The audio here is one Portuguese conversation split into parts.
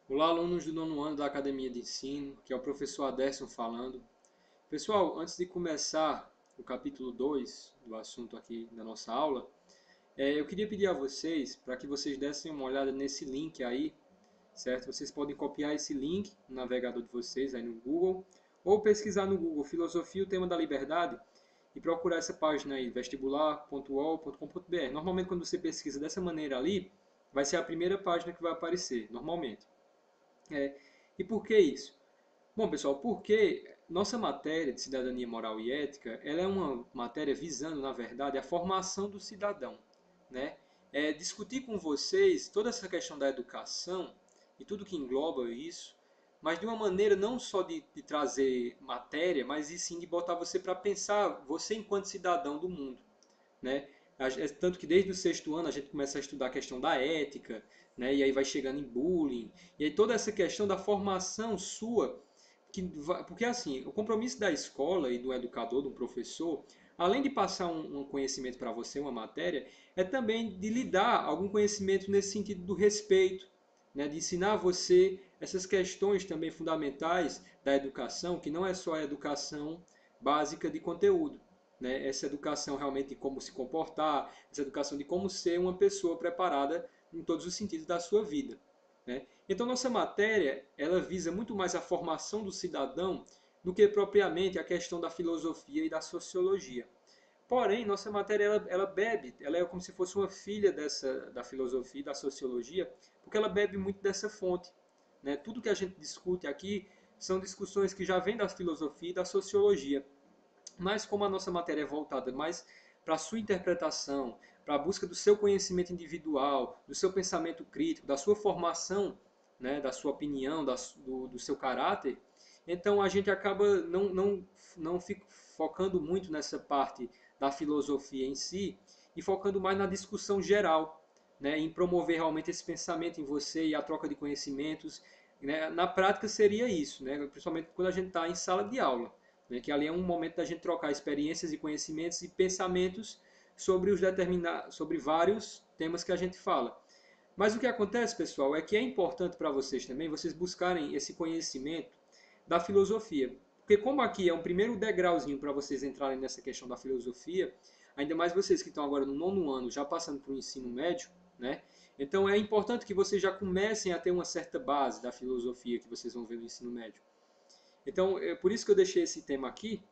Olá, alunos do nono ano da Academia de Ensino, que é o professor Aderson falando. Pessoal, antes de começar o capítulo 2 do assunto aqui da nossa aula, eu queria pedir a vocês para que vocês dessem uma olhada nesse link aí, certo? Vocês podem copiar esse link no navegador de vocês aí no Google, ou pesquisar no Google Filosofia, o tema da liberdade, e procurar essa página aí, vestibular.uol.com.br. Normalmente, quando você pesquisa dessa maneira ali, vai ser a primeira página que vai aparecer, normalmente. É, e por que isso? Bom, pessoal, porque nossa matéria de cidadania moral e ética, ela é uma matéria visando, na verdade, a formação do cidadão, né? É discutir com vocês toda essa questão da educação e tudo que engloba isso, mas de uma maneira não só de trazer matéria, mas e sim de botar você para pensar, você enquanto cidadão do mundo, né? Tanto que desde o sexto ano a gente começa a estudar a questão da ética, né? E aí vai chegando em bullying, e aí toda essa questão da formação sua, porque assim, o compromisso da escola e do educador, do professor, além de passar um conhecimento para você, uma matéria, é também de lhe dar algum conhecimento nesse sentido do respeito, né? De ensinar a você essas questões também fundamentais da educação, que não é só a educação básica de conteúdo, né? Essa educação realmente de como se comportar, essa educação de como ser uma pessoa preparada em todos os sentidos da sua vida, né? Então nossa matéria ela visa muito mais a formação do cidadão do que propriamente a questão da filosofia e da sociologia. Porém, nossa matéria ela bebe, ela é como se fosse uma filha da filosofia e da sociologia, porque ela bebe muito dessa fonte, né? Tudo que a gente discute aqui são discussões que já vêm da filosofia e da sociologia. Mas como a nossa matéria é voltada mais para a sua interpretação, para a busca do seu conhecimento individual, do seu pensamento crítico, da sua formação, né, da sua opinião, do seu caráter, então a gente acaba não focando muito nessa parte da filosofia em si e focando mais na discussão geral, né, em promover realmente esse pensamento em você e a troca de conhecimentos. Né? Na prática seria isso, né, principalmente quando a gente está em sala de aula, né, que ali é um momento da gente trocar experiências e conhecimentos e pensamentos sobre sobre vários temas que a gente fala. Mas o que acontece, pessoal, é que é importante para vocês também vocês buscarem esse conhecimento da filosofia. Porque como aqui é um primeiro degrauzinho para vocês entrarem nessa questão da filosofia, ainda mais vocês que estão agora no nono ano, já passando para o ensino médio, né? Então é importante que vocês já comecem a ter uma certa base da filosofia que vocês vão ver no ensino médio. Então, é por isso que eu deixei esse tema aqui,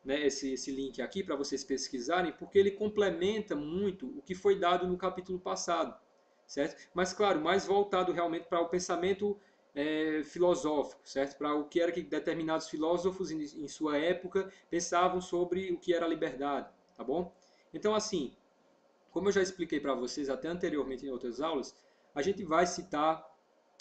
né, esse link aqui para vocês pesquisarem, porque ele complementa muito o que foi dado no capítulo passado, certo? Mas claro, mais voltado realmente para o pensamento filosófico, certo? Para o que era que determinados filósofos em sua época pensavam sobre o que era a liberdade, tá bom? Então assim, como eu já expliquei para vocês até anteriormente em outras aulas, a gente vai citar,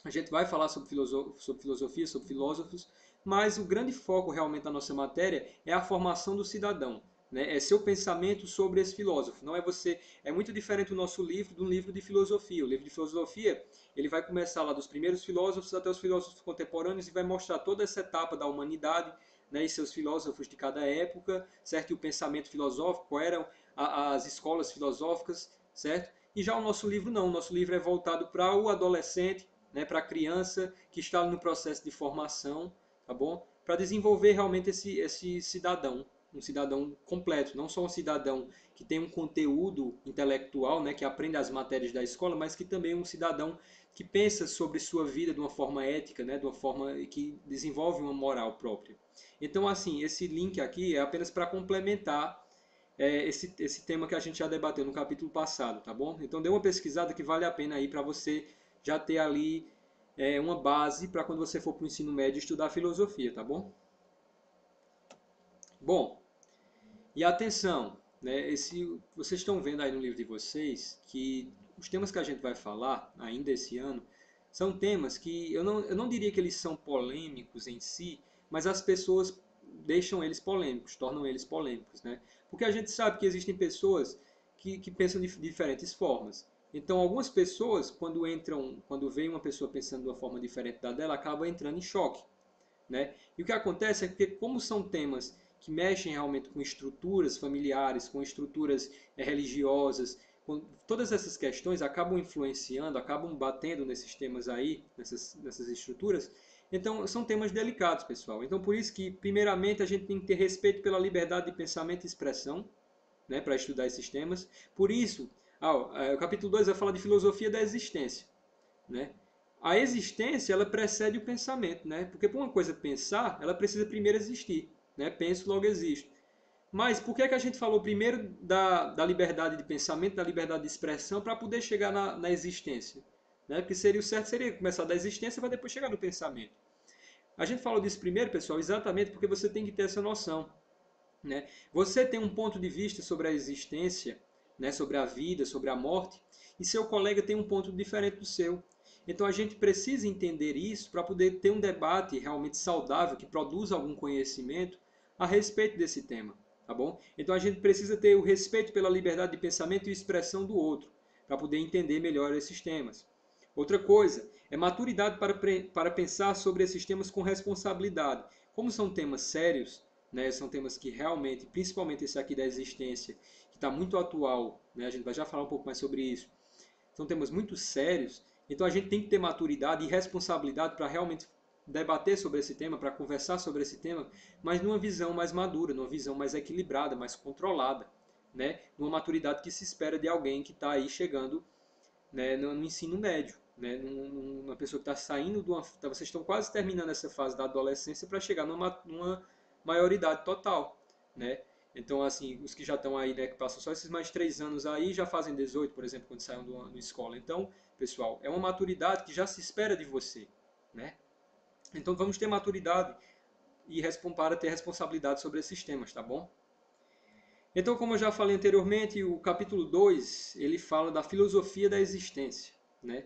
a gente vai falar sobre filosofia, sobre filósofos, mas o grande foco realmente da nossa matéria é a formação do cidadão. Né? É seu pensamento sobre esse filósofo. Não é você. É muito diferente o nosso livro de um livro de filosofia. O livro de filosofia ele vai começar lá dos primeiros filósofos até os filósofos contemporâneos e vai mostrar toda essa etapa da humanidade, né, e seus filósofos de cada época, certo? E o pensamento filosófico, quais eram as escolas filosóficas, certo? E já o nosso livro não, o nosso livro é voltado para o adolescente, né, para a criança que está no processo de formação, tá bom? Para desenvolver realmente esse cidadão, um cidadão completo, não só um cidadão que tem um conteúdo intelectual, né, que aprende as matérias da escola, mas que também é um cidadão que pensa sobre sua vida de uma forma ética, né, de uma forma que desenvolve uma moral própria. Então, assim, esse link aqui é apenas para complementar esse tema que a gente já debateu no capítulo passado, tá bom? Então dê uma pesquisada que vale a pena aí para você já ter ali uma base para quando você for para o ensino médio estudar filosofia, tá bom? Bom, e atenção, né, vocês estão vendo aí no livro de vocês que os temas que a gente vai falar ainda esse ano são temas que eu não diria que eles são polêmicos em si, mas as pessoas deixam eles polêmicos, tornam eles polêmicos, né? Porque a gente sabe que existem pessoas que pensam de diferentes formas. Então, algumas pessoas, quando veem uma pessoa pensando de uma forma diferente da dela, acabam entrando em choque. Né? E o que acontece é que, como são temas que mexem realmente com estruturas familiares, com estruturas religiosas, Todas essas questões acabam influenciando, acabam batendo nesses temas aí, nessas estruturas. Então, são temas delicados, pessoal. Então, por isso que, primeiramente, a gente tem que ter respeito pela liberdade de pensamento e expressão, né, para estudar esses temas. Por isso, o capítulo 2 vai falar de filosofia da existência, né? A existência, ela precede o pensamento, né? Porque para uma coisa pensar, ela precisa primeiro existir, né? Penso, logo existo. Mas por que é que a gente falou primeiro da liberdade de pensamento, da liberdade de expressão, para poder chegar na existência? Né? Porque seria o certo seria começar da existência para depois chegar no pensamento. A gente falou disso primeiro, pessoal, exatamente porque você tem que ter essa noção, né? Você tem um ponto de vista sobre a existência, né, sobre a vida, sobre a morte, e seu colega tem um ponto diferente do seu. Então a gente precisa entender isso para poder ter um debate realmente saudável, que produza algum conhecimento a respeito desse tema, tá bom? Então a gente precisa ter o respeito pela liberdade de pensamento e expressão do outro, para poder entender melhor esses temas. Outra coisa é maturidade para pensar sobre esses temas com responsabilidade. Como são temas sérios, né, são temas que realmente, principalmente esse aqui da existência, que está muito atual, né, a gente vai já falar um pouco mais sobre isso, são temas muito sérios, então a gente tem que ter maturidade e responsabilidade para realmente debater sobre esse tema, para conversar sobre esse tema, mas numa visão mais madura, numa visão mais equilibrada, mais controlada, né, numa maturidade que se espera de alguém que está aí chegando, né, no ensino médio, né, uma pessoa que está saindo de uma, vocês estão quase terminando essa fase da adolescência para chegar numa maioridade total, né? Então, assim, os que já estão aí, né, que passam só esses mais 3 anos aí, já fazem 18, por exemplo, quando saem da escola. Então, pessoal, é uma maturidade que já se espera de você, né? Então, vamos ter maturidade e para ter responsabilidade sobre esses temas, tá bom? Então, como eu já falei anteriormente, o capítulo 2 ele fala da filosofia da existência, né?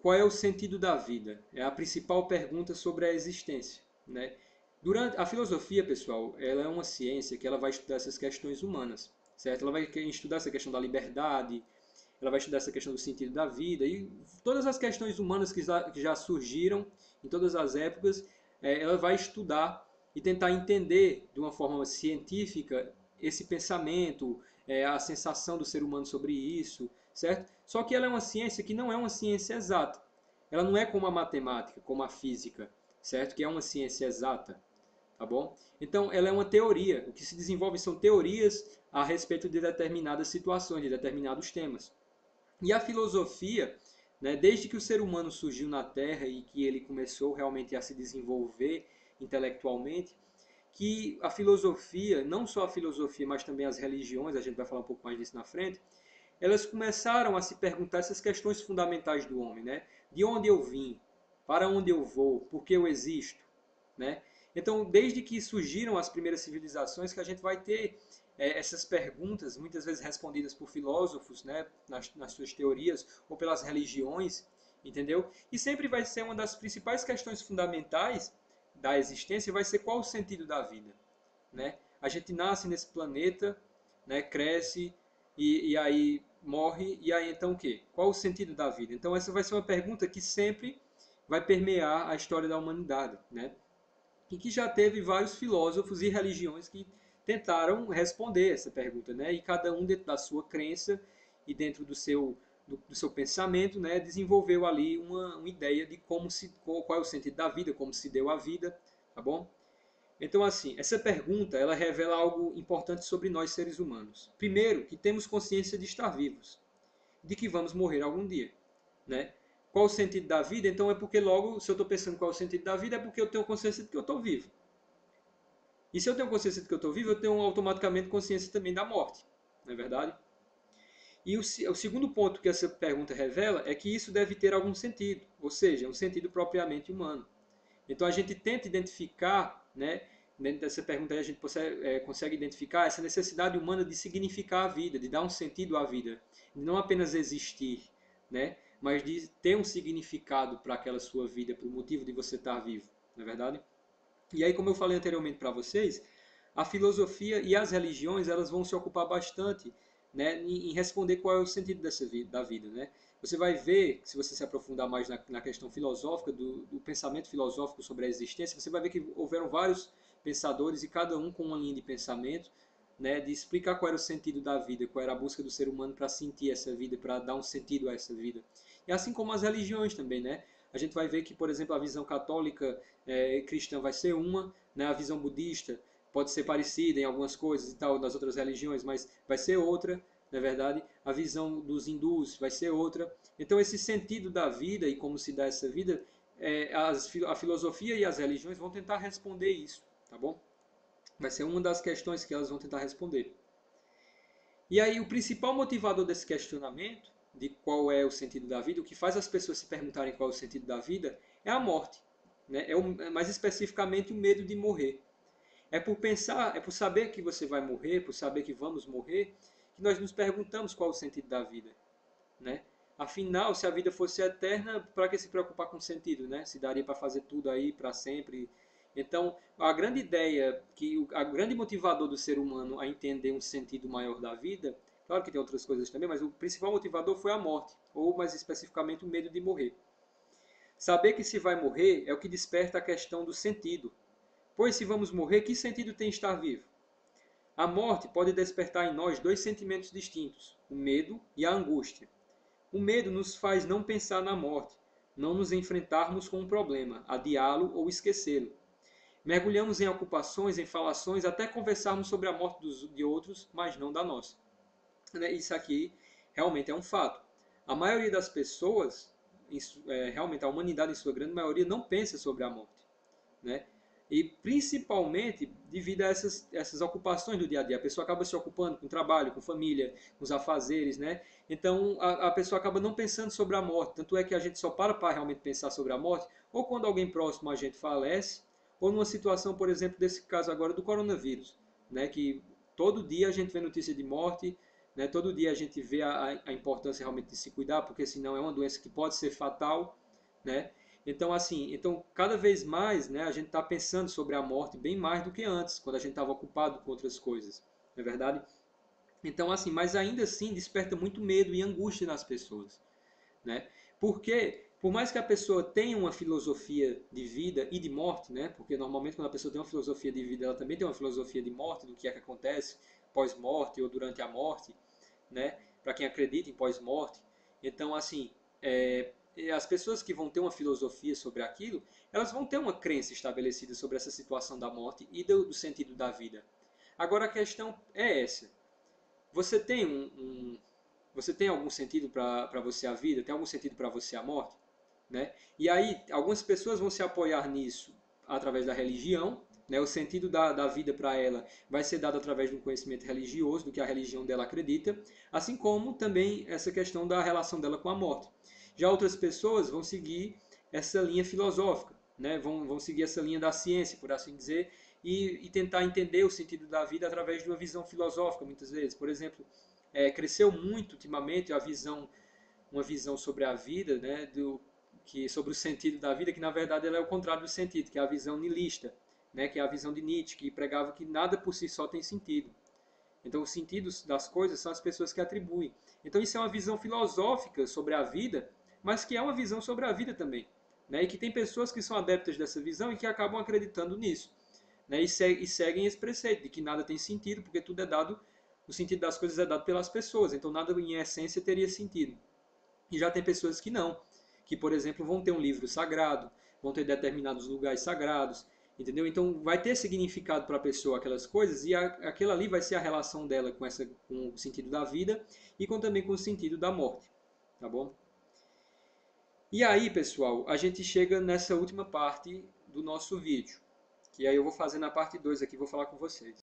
Qual é o sentido da vida? É a principal pergunta sobre a existência, né? Durante a filosofia, pessoal, ela é uma ciência que ela vai estudar essas questões humanas, certo? Ela vai estudar essa questão da liberdade, ela vai estudar essa questão do sentido da vida e todas as questões humanas que já surgiram em todas as épocas, ela vai estudar e tentar entender de uma forma científica esse pensamento, a sensação do ser humano sobre isso, certo? Só que ela é uma ciência que não é uma ciência exata. Ela não é como a matemática, como a física, certo? Que é uma ciência exata, tá bom? Então, ela é uma teoria. O que se desenvolve são teorias a respeito de determinadas situações, de determinados temas. E a filosofia, né, desde que o ser humano surgiu na Terra e que ele começou realmente a se desenvolver intelectualmente, que a filosofia, não só a filosofia, mas também as religiões, a gente vai falar um pouco mais disso na frente, elas começaram a se perguntar essas questões fundamentais do homem, né? De onde eu vim? Para onde eu vou? Por que eu existo? Né? Então, desde que surgiram as primeiras civilizações, que a gente vai ter essas perguntas, muitas vezes respondidas por filósofos, né, nas suas teorias, ou pelas religiões, entendeu? E sempre vai ser uma das principais questões fundamentais da existência, vai ser qual o sentido da vida, né? A gente nasce nesse planeta, né, cresce e aí morre, e aí então o quê? Qual o sentido da vida? Então essa vai ser uma pergunta que sempre vai permear a história da humanidade, né? E que já teve vários filósofos e religiões que tentaram responder essa pergunta, né? E cada um dentro da sua crença e dentro do seu pensamento, né, desenvolveu ali uma ideia de qual é o sentido da vida, como se deu a vida, tá bom? Então, assim, essa pergunta ela revela algo importante sobre nós seres humanos. Primeiro, que temos consciência de estar vivos, de que vamos morrer algum dia, né? Qual o sentido da vida? Então é porque logo, se eu estou pensando qual é o sentido da vida, é porque eu tenho consciência de que eu estou vivo. E se eu tenho consciência de que eu estou vivo, eu tenho automaticamente consciência também da morte, não é verdade? E o segundo ponto que essa pergunta revela é que isso deve ter algum sentido, ou seja, um sentido propriamente humano. Então a gente tenta identificar, né, dentro dessa pergunta aí a gente consegue identificar essa necessidade humana de significar a vida, de dar um sentido à vida, de não apenas existir, né, mas de ter um significado para aquela sua vida, para o motivo de você estar vivo, não é verdade? E aí, como eu falei anteriormente para vocês, a filosofia e as religiões elas vão se ocupar bastante, né, em responder qual é o sentido da vida, né? Você vai ver, se você se aprofundar mais na questão filosófica, do pensamento filosófico sobre a existência, você vai ver que houveram vários pensadores e cada um com uma linha de pensamento, né, de explicar qual era o sentido da vida, qual era a busca do ser humano para sentir essa vida, para dar um sentido a essa vida. E assim como as religiões também, né? A gente vai ver que, por exemplo, a visão católica cristã vai ser uma, né? A visão budista pode ser parecida em algumas coisas e tal das outras religiões, mas vai ser outra, na verdade. A visão dos hindus vai ser outra. Então, esse sentido da vida e como se dá essa vida, a filosofia e as religiões vão tentar responder isso, tá bom? Vai ser uma das questões que elas vão tentar responder. E aí, o principal motivador desse questionamento, de qual é o sentido da vida, o que faz as pessoas se perguntarem qual é o sentido da vida, é a morte. Né? Mais especificamente, o medo de morrer. É por pensar, é por saber que você vai morrer, por saber que vamos morrer, que nós nos perguntamos qual é o sentido da vida. Né? Afinal, se a vida fosse eterna, para que se preocupar com o sentido? Né? Se daria para fazer tudo aí para sempre. Então, a grande ideia, a grande motivador do ser humano a entender um sentido maior da vida, claro que tem outras coisas também, mas o principal motivador foi a morte, ou mais especificamente o medo de morrer. Saber que se vai morrer é o que desperta a questão do sentido. Pois se vamos morrer, que sentido tem estar vivo? A morte pode despertar em nós dois sentimentos distintos, o medo e a angústia. O medo nos faz não pensar na morte, não nos enfrentarmos com um problema, adiá-lo ou esquecê-lo. Mergulhamos em ocupações, em falações, até conversarmos sobre a morte de outros, mas não da nossa. Isso aqui realmente é um fato. A maioria das pessoas, realmente a humanidade em sua grande maioria, não pensa sobre a morte. Né? E principalmente devido a essas ocupações do dia a dia. A pessoa acaba se ocupando com trabalho, com família, com os afazeres, né? Então a pessoa acaba não pensando sobre a morte. Tanto é que a gente só para realmente pensar sobre a morte, ou quando alguém próximo a gente falece, ou numa situação, por exemplo, desse caso agora do coronavírus, né? Que todo dia a gente vê notícia de morte, né? Todo dia a gente vê a importância realmente de se cuidar, porque senão é uma doença que pode ser fatal, né? Então, assim, cada vez mais, né, a gente está pensando sobre a morte bem mais do que antes, quando a gente estava ocupado com outras coisas, não é verdade? Então, assim, mas ainda assim desperta muito medo e angústia nas pessoas, né? Porque, por mais que a pessoa tenha uma filosofia de vida e de morte, né? Porque normalmente quando a pessoa tem uma filosofia de vida, ela também tem uma filosofia de morte, do que é que acontece pós-morte ou durante a morte, né? Para quem acredita em pós-morte. Então, assim, as pessoas que vão ter uma filosofia sobre aquilo, elas vão ter uma crença estabelecida sobre essa situação da morte e do sentido da vida. Agora a questão é essa. Você tem você tem algum sentido para você a vida? Tem algum sentido para você a morte? Né? E aí, algumas pessoas vão se apoiar nisso através da religião, né? O sentido da vida para ela vai ser dado através de um conhecimento religioso, do que a religião dela acredita, assim como também essa questão da relação dela com a morte. Já outras pessoas vão seguir essa linha filosófica, né? Vão seguir essa linha da ciência, por assim dizer, e tentar entender o sentido da vida através de uma visão filosófica, muitas vezes. Por exemplo, cresceu muito ultimamente uma visão sobre a vida, né? Sobre o sentido da vida, que na verdade ela é o contrário do sentido, que é a visão nihilista, né? Que é a visão de Nietzsche, que pregava que nada por si só tem sentido. Então, os sentidos das coisas são as pessoas que atribuem. Então, isso é uma visão filosófica sobre a vida, mas que é uma visão sobre a vida também. Né? E que tem pessoas que são adeptas dessa visão e que acabam acreditando nisso. Né? E seguem esse preceito de que nada tem sentido, porque tudo é dado, o sentido das coisas é dado pelas pessoas. Então, nada em essência teria sentido. E já tem pessoas que não, que, por exemplo, vão ter um livro sagrado, vão ter determinados lugares sagrados, entendeu? Então vai ter significado para a pessoa aquelas coisas e aquela ali vai ser a relação dela com o sentido da vida e também com o sentido da morte, tá bom? E aí, pessoal, a gente chega nessa última parte do nosso vídeo, que aí eu vou fazer na parte 2 aqui, vou falar com vocês.